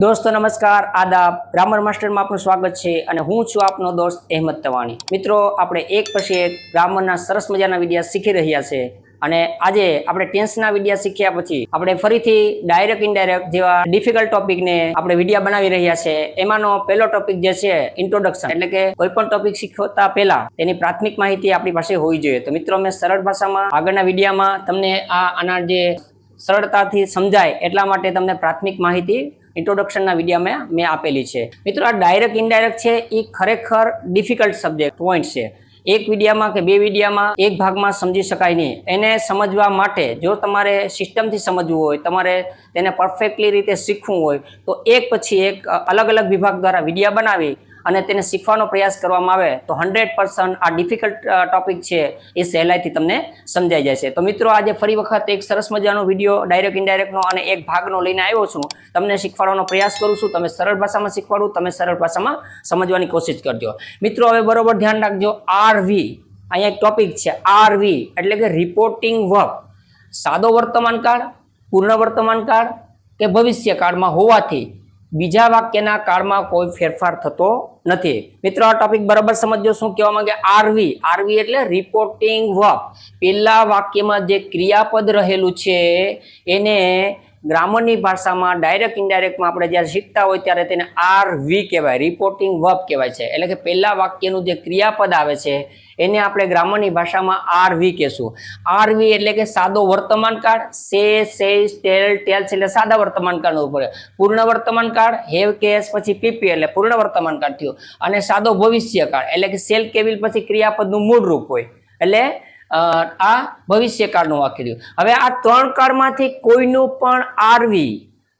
दोस्तों नमस्कार आदाब ग्रामर मास्टर में आपનું સ્વાગત છે અને હું છું આપનો દોસ્ત અહેમદ તવાણી। મિત્રો આપણે એક પછી એક ગ્રામરના સરસ મજાના વિડિયા શીખી રહ્યા છે અને આજે આપણે ટેન્સના વિડિયા શીખ્યા પછી આપણે ફરીથી ડાયરેક્ટ ઇનડાયરેક્ટ જેવા ડિફિકલ્ટ ટોપિકને આપણે વિડિયા બનાવી રહ્યા છે। એમાંનો પહેલો ટોપિક જે છે ઇન્ટ્રોડક્શન, એટલે કે કોઈ પણ ટોપિક શીખવતા પહેલા તેની પ્રાથમિક માહિતી આપણી પાસે હોવી જોઈએ। તો મિત્રો મેં સરળ ભાષામાં આગળના વિડિયામાં તમને આના જે સરળતાથી સમજાય એટલા માટે તમને પ્રાથમિક માહિતી इंट्रोडक्शन विडिया में मैं आपेली है। मित्रों आ डायरेक्ट इनडायरेक्ट है ये खरेखर डिफिकल्ट सब्जेक्ट पॉइंट है। एक विडिया में के बे विडिया में एक भाग में समझी शकाय नहीं। एने समझवा माटे जो तमारे सिस्टम थी समझवू होय, तमारे तेने परफेक्टली रीते शीखवू होय तो एक पछी एक अलग अलग विभाग द्वारा विडिया बनावी અને તેને શીખવાનો પ્રયાસ કરવામાં આવે તો 100% આ ડિફિકલ્ટ ટોપિક છે એ સહેલાઈથી તમને સમજાઈ જશે। તો મિત્રો આજે ફરી વખત એક સરસ મજાનો વિડીયો ડાયરેક્ટ ઇનડાયરેક્ટનો અને એક ભાગનો લઈને આવ્યો છું। તમને શીખવાડવાનો પ્રયાસ કરું છું, તમે સરળ ભાષામાં શીખવાડું, તમે સરળ ભાષામાં સમજવાની કોશિશ કરજો। મિત્રો હવે બરોબર ધ્યાન રાખજો। આરવી અહીંયા એક ટોપિક છે આરવી એટલે કે રિપોર્ટિંગ વર્બ, સાદો વર્તમાન કાળ, પૂર્ણ વર્તમાન કાળ કે ભવિષ્યકાળમાં હોવાથી બીજા વાક્યના કાળમાં કોઈ ફેરફાર થતો નથી। મિત્રો આ ટોપિક બરાબર સમજો। શું કહેવા માંગે? આરવી, આરવી એટલે રિપોર્ટિંગ વર્બ। પહેલા વાક્યમાં જે ક્રિયાપદ રહેલું છે એને ગ્રામરની ભાષામાં ડાયરેક્ટ ઇનડાયરેક્ટમાં આપણે જ્યારે શીખતા હોય ત્યારે તેને આરવી કહેવાય, રિપોર્ટિંગ વર્બ કહેવાય છે। એટલે કે પહેલા વાક્યનું જે ક્રિયાપદ આવે છે એને આપણે ગ્રામરની ભાષામાં આરવી કહેશું। આરવી એટલે કે સાદો વર્તમાન કાળ, સે, સેઝ, ટેલ, ટેલ્સ એટલે સાદા વર્તમાન કાળનો ઉપર, પૂર્ણ વર્તમાન કાળ, હેવ, કેસ પછી પીપી એટલે પૂર્ણ વર્તમાન કાળ થયું, અને સાદો ભવિષ્યકાળ એટલે કે સેલ, કેવિલ પછી ક્રિયાપદનું મૂળ રૂપ હોય એટલે આ ભવિષ્યકાળનું વાક્ય થયું। હવે આ ત્રણ કાળમાંથી કોઈનું પણ આરવી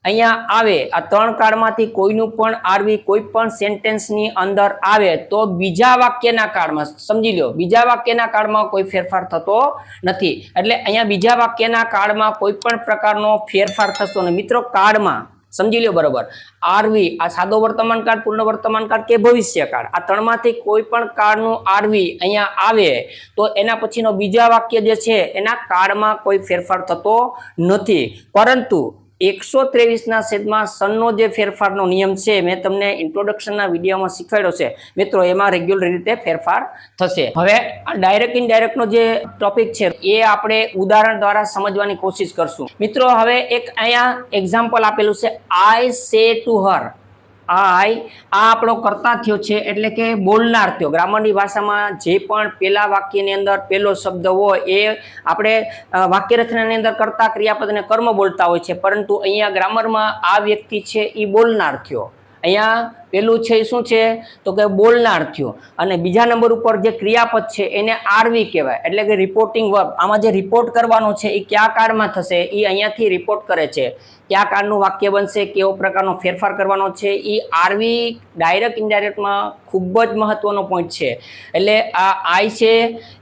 અહીંયા આવે, આ ત્રણ કાળમાંથી કોઈનું પણ આરવી કોઈ પણ સેન્ટેન્સની અંદર આવે તો બીજા વાક્યના કાળમાં, સમજી લો, બીજા વાક્યના કાળમાં કોઈ ફેરફાર થતો નથી। એટલે અહીંયા બીજા વાક્યના કાળમાં કોઈ પણ પ્રકારનો ફેરફાર થતો નથી। મિત્રો કાળમાં સમજી લો બરોબર, આરવી આ સાદો વર્તમાન કાળ, પૂર્ણ વર્તમાન કાળ કે ભવિષ્યકાળ આ ત્રણમાંથી કોઈ પણ કાળનું આરવી અહીંયા આવે તો એના પછીનો બીજા વાક્ય જે છે એના કાળમાં કોઈ ફેરફાર થતો નથી। પરંતુ 123ના છેદમાં સનનો જે ફેરફારનો નિયમ છે મેં તમને ઇન્ટ્રોડક્શનના વિડીયોમાં શીખવાડ્યો છે મિત્રો, એમાં રેગ્યુલર રીતે ફેરફાર થશે। હવે ડાયરેક્ટ ઇનડાયરેક્ટનો જે ટોપિક છે એ આપણે ઉદાહરણ દ્વારા સમજવાની કોશિશ કરશું। મિત્રો હવે એક અહીંયા એક્ઝામ્પલ આપેલું છે, આઈ સે ટુ હર। આઈ આ આપણો કર્તા થયો છે એટલે કે બોલનાર થયો। ગ્રામરની ભાષામાં જે પણ પહેલા વાક્યની અંદર પહેલો શબ્દ હોય એ આપણે વાક્યરચનાની અંદર કર્તા, ક્રિયાપદ અને કર્મ બોલતા હોય છે, પરંતુ અહીંયા ગ્રામરમાં આ વ્યક્તિ છે એ બોલનાર થયો। અહીંયા પેલું છે એ શું છે તો કે બોલનાર થયો, અને બીજા નંબર ઉપર જે ક્રિયાપદ છે એને આરવી કહેવાય એટલે કે રિપોર્ટિંગ વર્બ। આમાં જે રિપોર્ટ કરવાનો છે એ કયા કાળમાં થશે એ અહીંયાથી રિપોર્ટ કરે છે, કયા કાળનું વાક્ય બનશે, કેવો પ્રકારનો ફેરફાર કરવાનો છે એ આરવી ડાયરેક્ટ ઇનડાયરેક્ટમાં ખૂબ જ મહત્વનો પોઈન્ટ છે। એટલે આ આઈ છે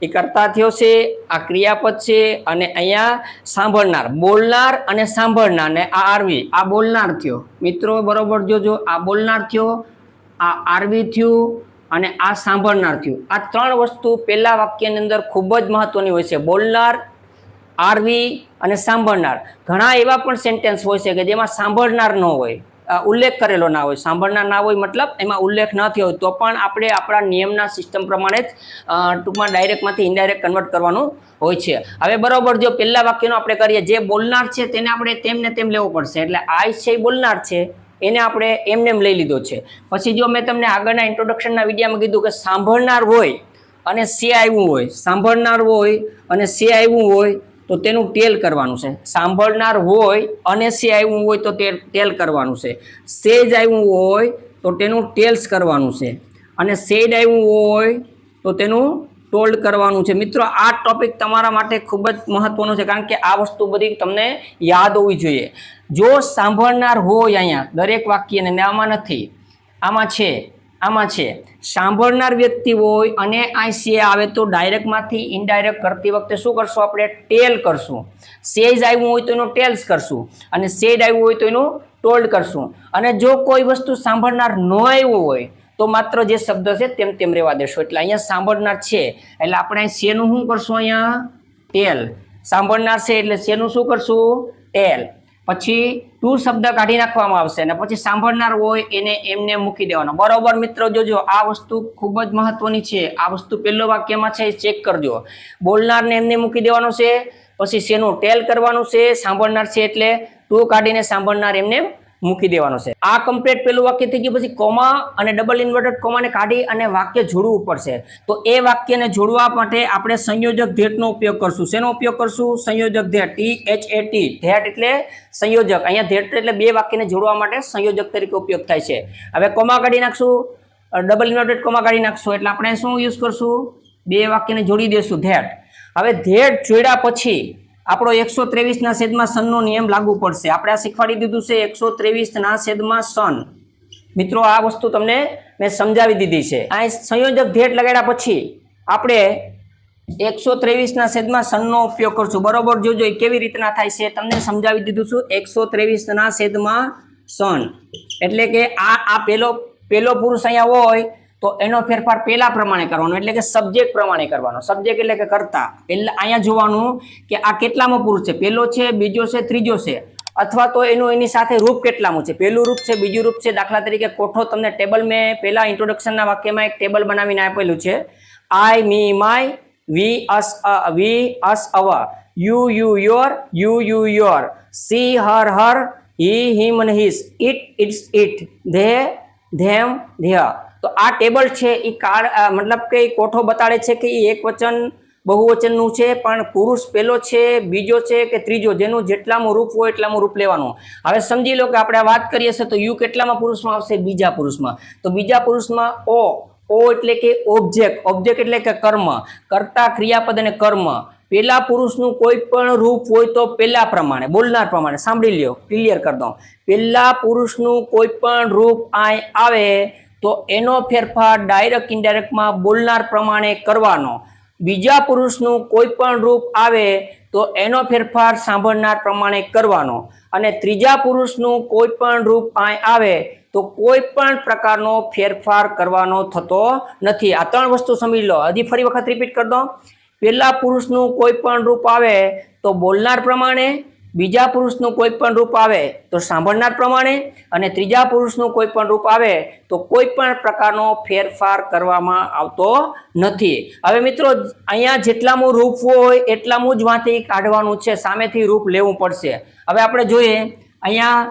એ કર્તા થયો છે, આ ક્રિયાપદ છે, અને અહીંયા સાંભળનાર, બોલનાર અને સાંભળનાર, ને આ આરવી આ બોલનાર થયો। મિત્રો બરોબર જોજો, આ બોલનાર થયો, આ આરવી થયું અને આ સાંભળનાર થયું। આ ત્રણ વસ્તુ પહેલા વાક્યની અંદર ખૂબ જ મહત્વની હોય છે, બોલનાર, આરવી અને સાંભળનાર। ઘણા એવા પણ સેન્ટેન્સ હોય છે કે જેમાં સાંભળનાર ન હોય, ઉલ્લેખ કરેલો ના હોય, સાંભળનાર ના હોય મતલબ એમાં ઉલ્લેખ ન થયો હોય તો પણ આપણે આપણા નિયમના સિસ્ટમ પ્રમાણે જ ટૂંકમાં ડાયરેક્ટમાંથી ઇનડાયરેક્ટ કન્વર્ટ કરવાનું હોય છે। હવે બરોબર જો પહેલા વાક્યનો આપણે કરીએ, જે બોલનાર છે તેને આપણે તેમને તેમ લેવું પડશે, એટલે આઈ છે એ બોલનાર છે એને આપણે એમને એમ લઈ લીધો છે। પછી જો મેં તમને આગળના ઇન્ટ્રોડક્શનના વિડીયોમાં કીધું કે સાંભળનાર હોય અને સે આવ્યું હોય, સાંભળનાર હોય અને સે આવ્યું હોય તો તેનું ટેલ કરવાનું છે। સાંભળનાર હોય અને સે આવ્યું હોય તો ટેલ કરવાનું છે, સેજ આવ્યું હોય તો તેનું ટેલ્સ કરવાનું છે, અને સેડ આવ્યું હોય તો તેનું ટોલ્ડ કરવાનું છે। મિત્રો આ ટોપિક તમારા માટે ખૂબ જ મહત્વનો છે કારણ કે આ વસ્તુ બધી તમને યાદ હોવી જોઈએ। જો સાંભળનાર હોય અહીંયા દરેક વાક્યને, આમાં નથી, આમાં છે, આમાં છે, સાંભળનાર વ્યક્તિ હોય અને આ સે આવે તો ડાયરેક્ટમાંથી ઇનડાયરેક્ટ કરતી વખતે શું કરશું આપણે? ટેલ કરશું। સેજ આવ્યું હોય તો એનું ટેલ્સ કરશું, અને સેડ આવ્યું હોય તો એનું ટોલ્ડ કરશું। અને જો કોઈ વસ્તુ સાંભળનાર ન આવ્યું હોય તો માત્ર જે શબ્દ છે તેમ તેમ રહેવા દેશો। એટલે અહીંયા સાંભળનાર છે એટલે આપણે સેનું શું કરશું? અહીંયા ટેલ। સાંભળનાર છે એટલે સેનું શું કરશું? ટેલ। પછી ટુ શબ્દ કાઢી નાખવામાં આવશે અને પછી સાંભળનાર હોય એને એમને મૂકી દેવાનો. બરોબર મિત્રો, જોજો આ વસ્તુ ખૂબ જ મહત્વની છે. આ વસ્તુ પહેલો વાક્યમાં છે, ચેક કરજો. બોલનારને એમને મૂકી દેવાનો છે, પછી શેનું ટેલ કરવાનું છે, સાંભળનાર છે એટલે ટુ કાઢીને સાંભળનાર એમને મૂકી દેવાનો છે. આ કમ્પ્લીટ પેલું વાક્ય થઈ ગયું. પછી કોમા અને ડબલ ઇન્વર્ટેડ કોમાને કાઢી અને વાક્ય જોડવું પડશે. તો એ વાક્યને જોડવા માટે આપણે સંયોજક ધેટનો ઉપયોગ કરશું. શેનો ઉપયોગ કરશું? સંયોજક ધેટ, THAT. ધેટ એટલે સંયોજક. અહીંયા ધેટ એટલે બે વાક્યને જોડવા માટે સંયોજક તરીકે ઉપયોગ થાય છે. હવે કોમા કાઢી નાખશું, ડબલ ઇન્વર્ટેડ કોમા કાઢી નાખશું એટલે આપણે શું યુઝ કરશું? બે વાક્યને જોડી દેશું, ધેટ. હવે ધેટ જોડ્યા પછી આપણો 123 નો નિયમ લાગુ પડશે. આપણે આ શીખવાડી દીધું છે 123 મિત્રો આ વસ્તુ તમને મેં સમજાવી દીધી છે. આ સંયોજક ધેટ લગાડ્યા પછી આપણે 123 નો ઉપયોગ કરશું. બરોબર, જોજો કેવી રીતના થાય છે તમને સમજાવી દીધું છું. 123 એટલે કે આ પેલો પુરુષ અહીંયા હોય તો એનો ફેરફાર પેલા પ્રમાણે કરવાનો, એટલે કે સબ્જેક્ટ પ્રમાણે કરવાનો. સબ્જેક્ટ એટલે કે કર્તા. એટલે અહીંયા જોવાનું કે આ કેટલામો પુરુષ છે, પહેલો છે, બીજો છે, ત્રીજો છે, અથવા તો એની સાથે રૂપ કેટલામું છે, પહેલું રૂપ છે, બીજું રૂપ છે. દાખલા તરીકે કોઠો તમને ટેબલ મેં પહેલા ઇન્ટ્રોડક્શનના વાક્યમાં એક ટેબલ બનાવીને આપેલું છે. I, me, my, we, us, our, you, your, she, her, he, him અને હિસ, ઇટ્સ, ધે, ધેમ, ધ્યા. તો આ ટેબલ છે એ મતલબ કે કોઠો બતાડે છે કે એ એક વચન બહુવચનનું છે, પણ પુરુષ પહેલો છે, બીજો છે કે ત્રીજો, જેનું જેટલામાં રૂપ હોય એટલામાં રૂપ લેવાનું. હવે સમજી લો કે આપણે વાત કરીએ છીએ તો યુ કેટલામાં પુરુષમાં આવશે? બીજા પુરુષમાં. તો બીજા પુરુષમાં ઓ એટલે કે ઓબ્જેક્ટ એટલે કે કર્મ, કર્તા, ક્રિયાપદ અને કર્મ. પેલા પુરુષનું કોઈ પણ રૂપ હોય તો પેલા પ્રમાણે, બોલનાર પ્રમાણે. સાંભળી લ્યો, ક્લિયર કરી દઉં. પેલા પુરુષનું કોઈ પણ રૂપ આવે તો એનો ફેરફાર ડાયરેક્ટ ઇનડાયરેક્ટમાં બોલનાર પ્રમાણે કરવાનો. બીજા પુરુષનું કોઈ પણ રૂપ આવે તો એનો ફેરફાર સાંભળનાર પ્રમાણે કરવાનો. અને ત્રીજા પુરુષનું કોઈ પણ રૂપ આવે તો કોઈ પણ પ્રકારનો ફેરફાર કરવાનો થતો નથી. આ ત્રણ વસ્તુ સમજી લો. હજી ફરી વખત રિપીટ કરી દો. પહેલા પુરુષનું કોઈ પણ રૂપ આવે તો બોલનાર પ્રમાણે, બીજા પુરુષનું કોઈ પણ રૂપ આવે તો સાંભળનાર પ્રમાણે, અને ત્રીજા પુરુષનું કોઈ પણ રૂપ આવે તો કોઈ પણ પ્રકારનો ફેરફાર કરવામાં આવતો નથી. હવે મિત્રો અહીંયા જેટલામું રૂપ હોય એટલામું જ વાંથી કાઢવાનું છે, સામેથી રૂપ લેવું પડશે. હવે આપણે જોઈએ અહીંયા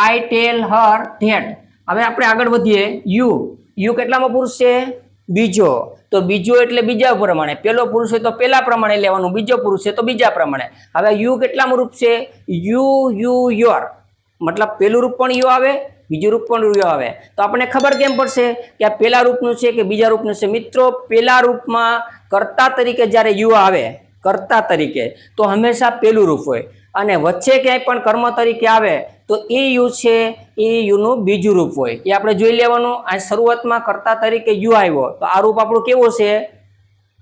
આઈ, ટેલ, હર, ધેટ. હવે આપણે આગળ વધીએ. યુ કેટલામો પુરુષ છે? બીજો. તો બીજો એટલે બીજા પ્રમાણે. પેલો પુરુષ હોય તો પેલા પ્રમાણે લેવાનું, બીજો પુરુષ છે તો બીજા પ્રમાણે. હવે યુ કેટલામું રૂપ છે? યોર. મતલબ પેલું રૂપ પણ યુ આવે, બીજું રૂપ પણ યુ આવે. તો આપણને ખબર કેમ પડશે કે આ પેલા રૂપનું છે કે બીજા રૂપનું છે? મિત્રો પેલા રૂપમાં કર્તા તરીકે જ્યારે યુ આવે, કર્તા તરીકે, તો હંમેશા પેલું રૂપ હોય. અને વચ્ચે ક્યાંય પણ કર્મ તરીકે આવે તો એ યુ છે એ યુનું બીજું રૂપ હોય. એ આપણે જોઈ લેવાનું. આ શરૂઆતમાં કર્તા તરીકે યુ આવ્યો તો આ રૂપ આપણું કેવું છે?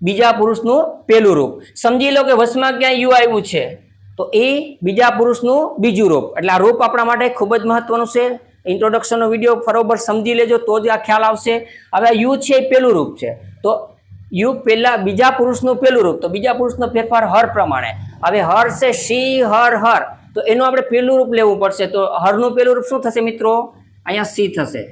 બીજા પુરુષનું પેલું રૂપ. સમજી લો કે વચમાં ક્યાંય યુ આવ્યું છે તો એ બીજા પુરુષનું બીજું રૂપ. એટલે આ રૂપ આપણા માટે ખૂબ જ મહત્વનું છે. ઇન્ટ્રોડક્શનનો વિડીયો બરોબર સમજી લેજો તો જ આ ખ્યાલ આવશે. હવે યુ છે એ પેલું રૂપ છે તો યુ પહેલા બીજા પુરુષનું પેલું રૂપ, તો બીજા પુરુષનો ફેરફાર હર પ્રમાણે. હવે હર છે સી, હર, તો એનું આપણે પેલું રૂપ લેવું પડશે. તો હરનું પેલું રૂપ શું થશે મિત્રો? અહીંયા સી થશે,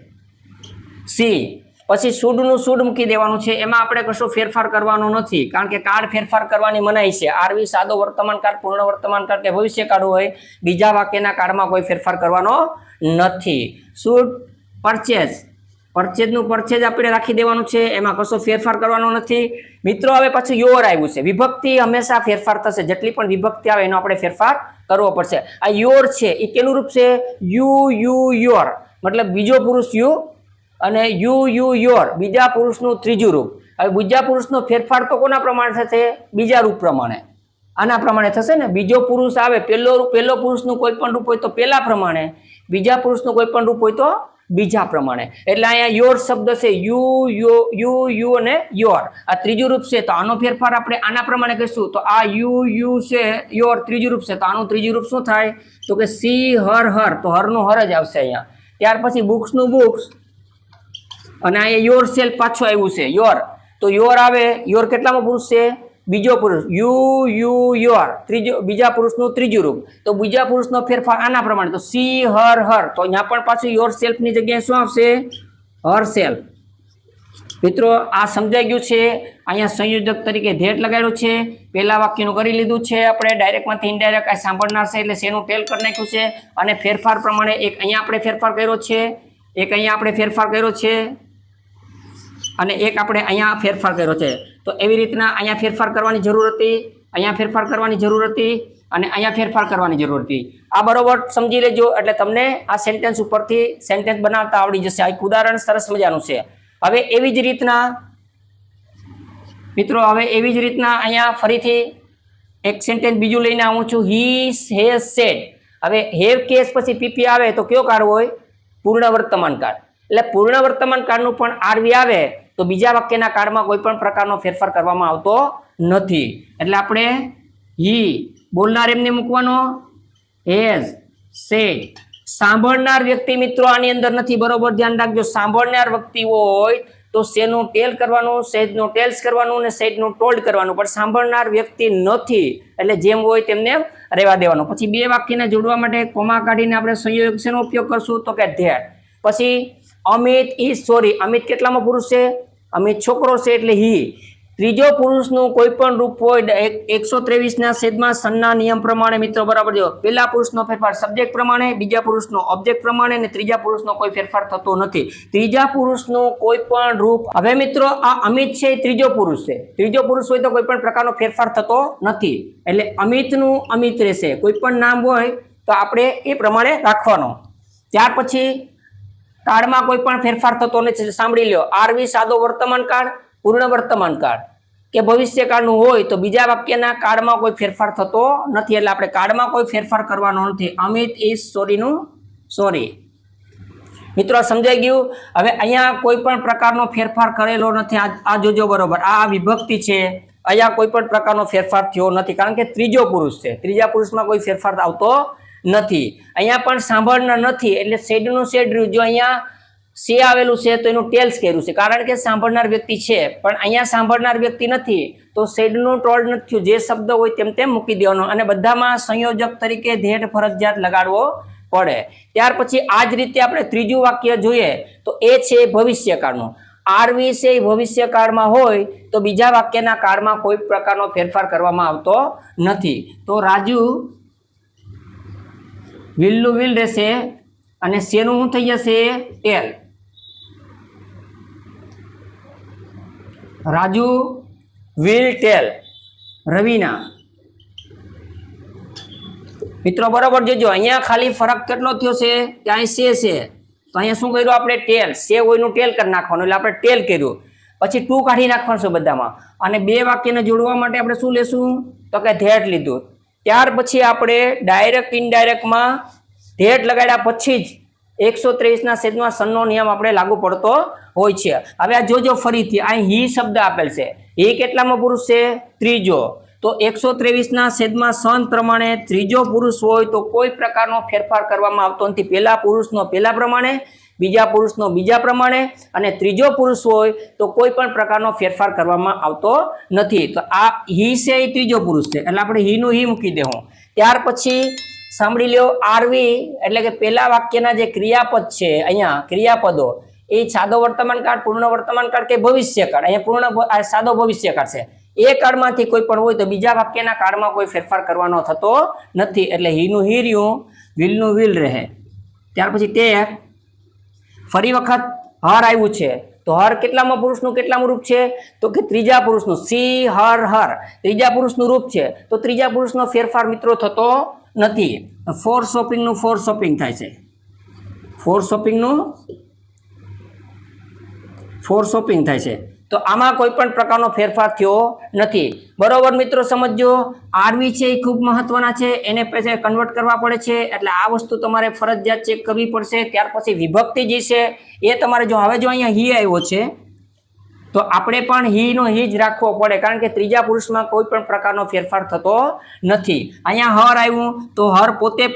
સી. પછી શુડનું શુડ મૂકી દેવાનું છે. એમાં આપણે કશો ફેરફાર કરવાનો નથી, કારણ કે કાળ ફેરફાર કરવાની મનાઈ છે. આરવી સાદો વર્તમાન કાળ, પૂર્ણ વર્તમાન કાળ કે ભવિષ્ય કાળ હોય, બીજા વાક્યના કાળમાં કોઈ ફેરફાર કરવાનો નથી. શુડ, પરચેજનું પરચેજ આપણે રાખી દેવાનું છે, એમાં કશો ફેરફાર કરવાનો નથી. મિત્રો હવે પાછું યોર આવ્યું છે. વિભક્તિ હંમેશા ફેરફાર થશે. જેટલી પણ વિભક્તિ આવે એનો આપણે ફેરફાર કરવો પડશે. આ યોર છે એ કેનું રૂપ છે? યોર, મતલબ બીજો પુરુષ યુ, અને યોર બીજા પુરુષનું ત્રીજું રૂપ. હવે બીજા પુરુષનો ફેરફાર તો કોના પ્રમાણે થશે? બીજા રૂપ પ્રમાણે. આના પ્રમાણે થશે ને. બીજો પુરુષ આવે, પહેલો પુરુષનું કોઈ પણ રૂપ હોય તો પેલા પ્રમાણે, બીજા પુરુષનું કોઈ પણ રૂપ હોય તો બીજા પ્રમાણે. એટલે અહીંયા યોર શબ્દ છે, યુ અને યોર. આ ત્રીજું રૂપ છે તો આનો ફેરફાર આપણે આના પ્રમાણે કહીશું. તો આ યુ છે, યોર ત્રીજું રૂપ છે, તો આનું ત્રીજું રૂપ શું થાય? તો કે સી, હર, તો હરનું હર જ આવશે અહીંયા. ત્યાર પછી બુક્સનું બુક્સ, અને અહીંયા યોર સેલ્ફ પાછું આવ્યું છે, યોર. તો યોર આવે. યોર કેટલામાં પુરુષ છે? બીજો પુરુષ યુ યુ યોર, ત્રીજો બીજા પુરુષનું ત્રીજું રૂપ. તો બીજા પુરુષનો ફેરફાર આના પ્રમાણે, તો સી હર હર, તો અહીંયા પણ પાછું યોર સેલ્ફની જગ્યાએ શું આવશે? હર સેલ્ફ. મિત્રો આ સમજાઈ ગયું છે. અહીંયા સંયોજક તરીકે ધેટ લગાડ્યું છે. પહેલા વાક્યનું કરી લીધું છે આપણે, ડાયરેક્ટમાંથી ઇનડાયરેક્ટ આ સાંભળનાર છે એટલે શેનું ટેલ કરી નાખ્યું છે. અને ફેરફાર પ્રમાણે એક અહીંયા આપણે ફેરફાર કર્યો છે, એક અહીંયા આપણે ફેરફાર કર્યો છે, અને એક આપણે અહીંયા ફેરફાર કર્યો છે. તો એવી રીતના અહીંયા ફેરફાર કરવાની જરૂર હતી, અહીંયા ફેરફાર કરવાની જરૂર હતી, અને અહીંયા ફેરફાર કરવાની જરૂર હતી. આ બરોબર સમજી લેજો એટલે તમને આ સેન્ટેન્સ ઉપરથી સેન્ટેન્સ બનાવતા આવડી જશે. આ એક ઉદાહરણ સરસ મજાનું છે. હવે એવી જ રીતના મિત્રો, હવે એવી જ રીતના અહીંયા ફરીથી એક સેન્ટેન્સ બીજું લઈને આવું છું. He has said. હવે હેવ કેસ પછી પીપી આવે તો કયો કાળ હોય? પૂર્ણ વર્તમાન કાળ. એટલે પૂર્ણ વર્તમાન કાળનું પણ આરવી આવે તો બીજા વાક્યના કાળમાં કોઈ પણ પ્રકારનો ફેરફાર કરવામાં આવતો નથી. એટલે આપણે હી બોલનાર એમને મૂકવાનો, હેઝ સેડ. સાંભળનાર વ્યક્તિ મિત્રો આની અંદર નથી, બરોબર ધ્યાન રાખજો. સાંભળનાર વ્યક્તિ હોય તો શેનું ટેલ કરવાનું, સેજનું ટેલ્સ કરવાનું અને સેજનું ટોલ્ડ કરવાનું, પણ સાંભળનાર વ્યક્તિ નથી એટલે જેમ હોય તેમને રહેવા દેવાનું. પછી બે વાક્યને જોડવા માટે કોમા કાઢીને આપણે સંયોજક શેનો ઉપયોગ કરશું? તો કે ધેટ. પછી અમિત ઇઝ સોરી. અમિત કેટલામાં પુરુષ છે? અમિત છોકરો છે એટલે હી. ત્રીજો પુરુષનું કોઈ પણ રૂપ હોય 123 છેદમાં સનના નિયમ પ્રમાણે મિત્રો બરાબર જો, પહેલા પુરુષનો ફેરફાર સબ્જેક્ટ પ્રમાણે, બીજા પુરુષનો ઓબ્જેક્ટ પ્રમાણે, અને ત્રીજા પુરુષનો કોઈ ફેરફાર થતો નથી. ત્રીજા પુરુષનું કોઈ પણ રૂપ. હવે મિત્રો આ અમિત છે એ ત્રીજો પુરુષ છે. ત્રીજો પુરુષ હોય તો કોઈ પણ પ્રકારનો ફેરફાર થતો નથી, એટલે અમિતનું અમિત રહેશે. કોઈ પણ નામ હોય તો આપણે એ પ્રમાણે રાખવાનો. ત્યાર પછી કાળમાં કોઈ પણ ફેરફાર થતો નથી. સાંભળી લો, આરવી સાદો વર્તમાન કાળ, પૂર્ણ વર્તમાન કાળ કે ભવિષ્યકાળનું હોય તો બીજા વાક્યના કાળમાં કોઈ ફેરફાર થતો નથી, એટલે આપણે કાળમાં કોઈ ફેરફાર કરવાનો નથી. અમિત ઇઝ સોરીનું સોરી. મિત્રો સમજાઈ ગયું? હવે અહીંયા કોઈ પણ પ્રકારનો ફેરફાર કરેલો નથી. આ જોજો બરોબર, આ વિભક્તિ છે. અહીંયા કોઈ પણ પ્રકારનો ફેરફાર થયો નથી કારણ કે ત્રીજો પુરુષ છે. ત્રીજા પુરુષમાં કોઈ ફેરફાર આવતો નથી. અહીંયા પણ સાંભળનાર નથી એટલે સેડનું સેડ રહ્યું. જો અહીંયા સે આવેલું છે તો એનું ટેલ્સ કર્યું છે કારણ કે સાંભળનાર વ્યક્તિ છે, પણ અહીંયા સાંભળનાર વ્યક્તિ નથી તો સેડનું ટોલ્ડ નથી થયું. જે શબ્દ હોય તેમ તેમ મૂકી દેવાનો, અને બધામાં સંયોજક તરીકે ધેટ ફરજિયાત લગાડવો પડે. ત્યાર પછી આ જ રીતે આપણે ત્રીજું વાક્ય જોઈએ તો એ છે ભવિષ્યકાળનું. આરવી છે એ ભવિષ્યકાળમાં હોય તો બીજા વાક્યના કાળમાં કોઈ પ્રકારનો ફેરફાર કરવામાં આવતો નથી. તો રાજુ વિલનું વિલ રહેશે અને શેનું શું થઈ જશે? ટેલ. રાજુ વિલ ટેલ રવિના. મિત્રો બરાબર જોજો, અહીંયા ખાલી ફરક કેટલો થયો છે કે અહીં છે તો અહીંયા શું કર્યું આપણે? ટેલ. સે હોયનું ટેલ કરી નાખવાનું એટલે આપણે ટેલ કર્યું. પછી ટુ કાઢી નાખવાનું છે બધામાં, અને બે વાક્યને જોડવા માટે આપણે શું લેશું? તો કે ધેટ લીધું. ત્યાર પછી આપણે ડાયરેક્ટ ઇનડાયરેક્ટમાં ધેટ લગાડ્યા પછી જ 123 છેદમાં સનનો નિયમ આપણે લાગુ પડતો હોય છે. હવે આ જોજો ફરીથી, અહીં હી શબ્દ આપેલ છે. હી કેટલામાં પુરુષ છે? ત્રીજો. તો 123 છેદમાં સન પ્રમાણે ત્રીજો પુરુષ હોય તો કોઈ પ્રકારનો ફેરફાર કરવામાં આવતો નથી. પહેલા પુરુષનો પહેલા પ્રમાણે, બીજા પુરુષનો બીજા પ્રમાણે, અને ત્રીજો પુરુષ હોય તો કોઈ પણ પ્રકારનો ફેરફાર કરવામાં આવતો નથી. તો આ હી છે એ ત્રીજો પુરુષ છે એટલે આપણે હીનું હી મૂકી દેવું. ત્યાર પછી સાંભળી લ્યો, આરવી એટલે કે પહેલા વાક્યના જે ક્રિયાપદ છે અહીંયા ક્રિયાપદો એ સાદો વર્તમાન કાળ, પૂર્ણ વર્તમાન કાળ કે ભવિષ્યકાળ. અહીંયા પૂર્ણ સાદો ભવિષ્યકાળ છે. એ કાળમાંથી કોઈ પણ હોય તો બીજા વાક્યના કાળમાં કોઈ ફેરફાર કરવાનો થતો નથી, એટલે હીનું હી રહ્યું, વિલનું વિલ રહે. ત્યાર પછી તે ફરી વખત હર આવ્યું છે તો હર કેટલામાં પુરુષનું કેટલામાં રૂપ છે? તો કે ત્રીજા પુરુષનું. સી હર હર ત્રીજા પુરુષનું રૂપ છે તો ત્રીજા પુરુષનો ફેરફાર મિત્રો થતો નથી. ફોર શોપિંગનું ફોર શોપિંગ થાય છે. ફોર શોપિંગનું ફોર શોપિંગ થાય છે. તો આમાં કોઈ પણ પ્રકારનો ફેરફાર થયો નથી. બરોબર મિત્રો સમજો. આરવી છે એ ખૂબ મહત્વના છે, એને પછી કન્વર્ટ કરવા પડે છે એટલે આ વસ્તુ તમારે ફરજિયાત ચેક કરવી પડશે. ત્યાર પછી વિભક્તિ જે છે એ તમારે જો હવે જો અહીંયા હી આવ્યો છે તો આપણે પણ હીનો હી જ રાખવો પડે કારણ કે ત્રીજા પુરુષમાં કોઈ પણ પ્રકારનો ફેરફાર થતો નથી. અહીંયા હર આવ્યું તો હર પોતે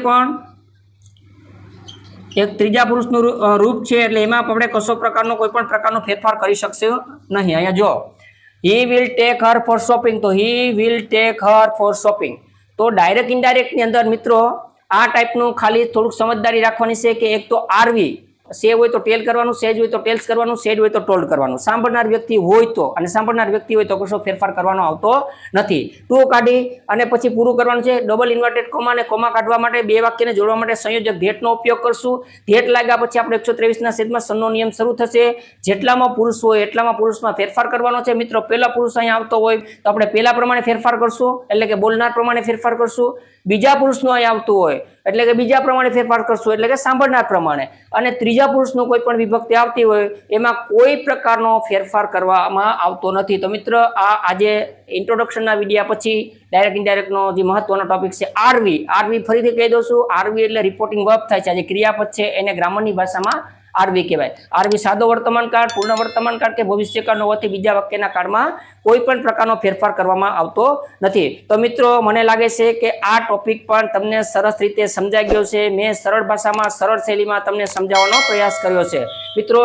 પણ એક ત્રીજા પુરુષનું રૂપ છે એટલે એમાં આપણે કશો પ્રકારનો કોઈ પણ પ્રકારનો ફેરફાર કરી શકશે નહીં. અહીંયા જો he will take her for shopping, તો he will take her for shopping. તો ડાયરેક્ટ ઇનડાયરેક્ટ ની અંદર મિત્રો આ ટાઈપનું ખાલી થોડુંક સમજદારી રાખવાની છે કે એક તો આરવી સે હોય તો ટેલ કરવાનું, સેજ હોય તો ટેલ્સ કરવાનું, સેડ હોય તો ટોલ્ડ કરવાનું. સાંભળનાર વ્યક્તિ હોય તો, અને સાંભળનાર વ્યક્તિ હોય તો કશો ફેરફાર કરવાનો આવતો નથી. ટુ કાઢી અને પછી પૂરું કરવાનું છે. ડબલ ઇન્વર્ટેડ કોમા અને કોમા કાઢવા માટે બે વાક્યને જોડવા માટે સંયોજક ધેટનો ઉપયોગ કરશું. ધેટ લાગ્યા પછી આપણે 123 છેદમાં સનનો નિયમ શરૂ થશે. જેટલામાં પુરુષ હોય એટલામાં પુરુષમાં ફેરફાર કરવાનો છે. મિત્રો પહેલા પુરુષ અહીંયા આવતો હોય તો આપણે પહેલા પ્રમાણે ફેરફાર કરશું, એટલે કે બોલનાર પ્રમાણે ફેરફાર કરશું. બીજા પુરુષનું અહીં આવતું હોય એટલે કે બીજા પ્રમાણે ફેરફાર કરશું, એટલે કે સાંભળનાર પ્રમાણે. અને ત્રીજા પુરુષનું કોઈ પણ વિભક્તિ આવતી હોય એમાં કોઈ પ્રકારનો ફેરફાર કરવામાં આવતો નથી. તો મિત્ર આજે ઇન્ટ્રોડક્શનના વિડીયા પછી ડાયરેક્ટ ઇનડાયરેક્ટનો જે મહત્વનો ટોપિક છે આરવી. આરવી ફરીથી કહી દઉં છું, આરવી એટલે રિપોર્ટિંગ વર્બ થાય છે. આ જે ક્રિયાપદ છે એને ગ્રામરની ભાષામાં આરવી કહેવાય. આરવી સાદો વર્તમાન કાળ, પૂર્ણ વર્તમાન કાળ કે ભવિષ્યકાળ હોવાથી બીજા વાક્યના કાળમાં કોઈ પણ પ્રકારનો ફેરફાર કરવામાં આવતો નથી. તો મિત્રો મને લાગે છે કે આ ટોપિક પણ તમને સરસ રીતે સમજાઈ ગયો છે. મેં સરળ ભાષામાં સરળ શૈલીમાં તમને સમજાવવાનો પ્રયાસ કર્યો છે. મિત્રો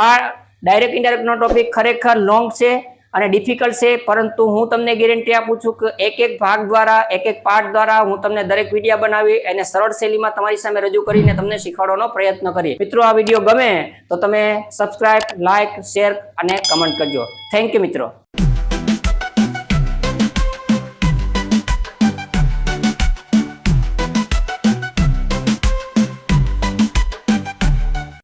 આ ડાયરેક્ટ ઇનડાયરેક્ટનો ટોપિક ખરેખર લોંગ છે અને ડિફિકલ્ટ છે, પરંતુ હું તમને ગેરંટી આપું છું કે એક એક ભાગ દ્વારા, એક એક પાર્ટ દ્વારા હું તમને દરેક વિડીયો બનાવી અને સરળ શૈલીમાં તમારી સામે રજૂ કરીને તમને શીખવાડવાનો પ્રયત્ન કરી. મિત્રો આ વિડીયો ગમે તો તમે સબસ્ક્રાઇબ, લાઇક, શેર અને કમેન્ટ કરજો. થેન્ક યુ મિત્રો.